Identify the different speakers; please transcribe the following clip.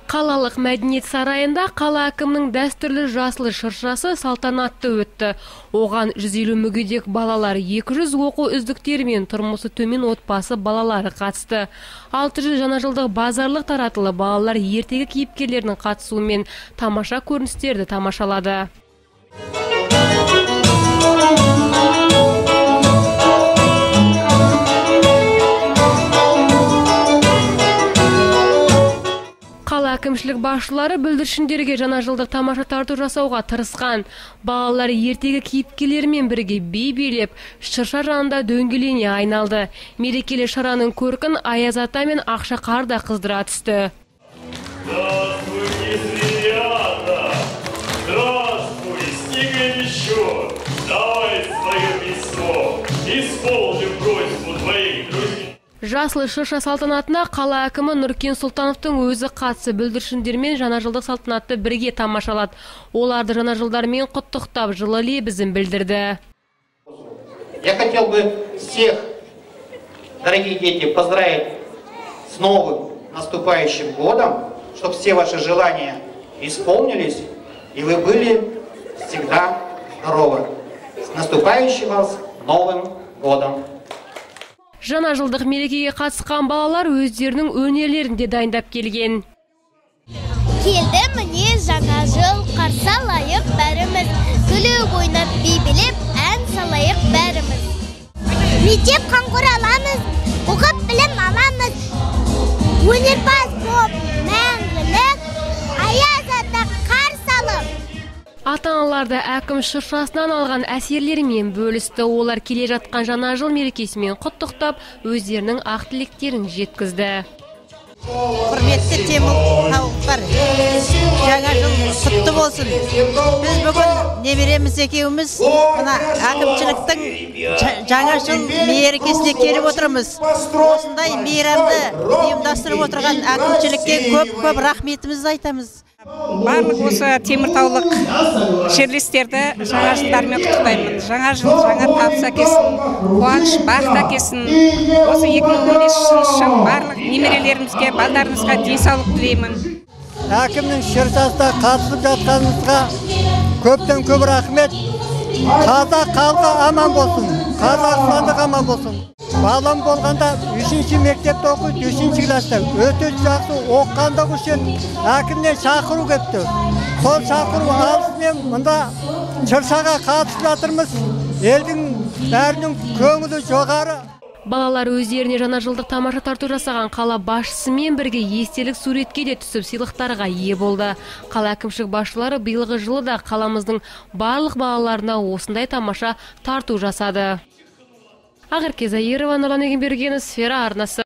Speaker 1: Қалалық мәдениет сарайында қала әкімінің дәстүрлі жасыл шыршасы салтанатты өтті. Оған 150 мүгедек балалар, 200 оқу үздіктері мен тұрмысы төмен отбасы балалары қатысты. 600 жаңа жылдық базарлық таратылы, балалар ертегі кейіпкерлерінің қатысуымен тамаша көріністерді тамашалады. Әкімшілік басшылары бүлдіршіндерге жаңа жылдық тамаша тарту жасауға тырысқан. Балалар ертегі кейіпкерлерімен бірге би билеп, шырша жанында дөңгелене айналды. Мерекелі шараның көркін Аяз ата мен Ақшақар да қыздыра түсті. Жасыл шырша салтанатына қала әкімі Нұркен Сұлтановтың өзі қатысы, бүлдіршіндермен жаңа жылдық салтанатты бірге тамашалады. Оларды жаңа жылдармен құттықтап, жылы лебізін білдірді.
Speaker 2: Я хотел бы всех, дорогие дети, поздравить с новым наступающим годом, чтобы все ваши желания исполнились, и вы были всегда здоровы. С наступающим вас Новым годом!
Speaker 1: Жаңа жылдық мерекеге қатысқан балалар өздерінің өнерлерінде дайындап келген.
Speaker 3: Келді міне жаңа жыл, қарсы алайық бәріміз, күліп ойнап би билеп, ән салайық бәріміз. Мектеп қаңғыр аламыз, оқып білім аламыз, өнерпаз боп мәңгілік, Аяз ата қарсы алып.
Speaker 1: Ата-аналарды әкім шыршасынан алған әсерлерімен бөлісті. Олар келе жатқан жаңа жыл мерекесімен құттықтап, өздерінің ақ тілектерін жеткізді.
Speaker 4: Құрметті темір тауықтар, жаңа жыл құтты болсын. Біз бүгін немереміз екеуміз мына әкімшіліктің жаңа жыл мерекесіне келіп отырмыз. Осындай мейрамды ұйымдастырып отырған әкімшілікке көп рахметімізді айтамыз.
Speaker 5: Барлық осы теміртаулық жерлестерді жаңа жылдармен құттықтаймын. Жаңа жыл жаңа табыс әкелсін, қуаныш, бақыт әкелсін. Осы 2015 жыл барлық немерелерімізге, балдарымызға денсаулық тілеймін.
Speaker 6: Әкімнің шыршасына қатысып жатқаныңызға көптен көп рахмет. Қазақ халқы аман болсын, Қазақстандық аман болсын. Балам болғанда 3-ші мектепте оқиды, 3-ші класста. Өте жақсы оқығандығы үшін әкімнен шақыру кетті. Сол шақыру алысымен мұнда шыршаға қатысып жатырмыз. Елдің бәрінің көңілі жоғары.
Speaker 1: Балалар өздеріне жаңа жылдық тамаша тарту жасаған қала басшысымен бірге естелік суретке де түсіп сыйлықтарға ие болды. Қала әкімшілік басшылары биылғы жылы да қаламыздың барлық балаларына осындай тамаша тарту жасады. Ақерке Заирова, Нұрлан Егенбергенов, Сфера арнасы.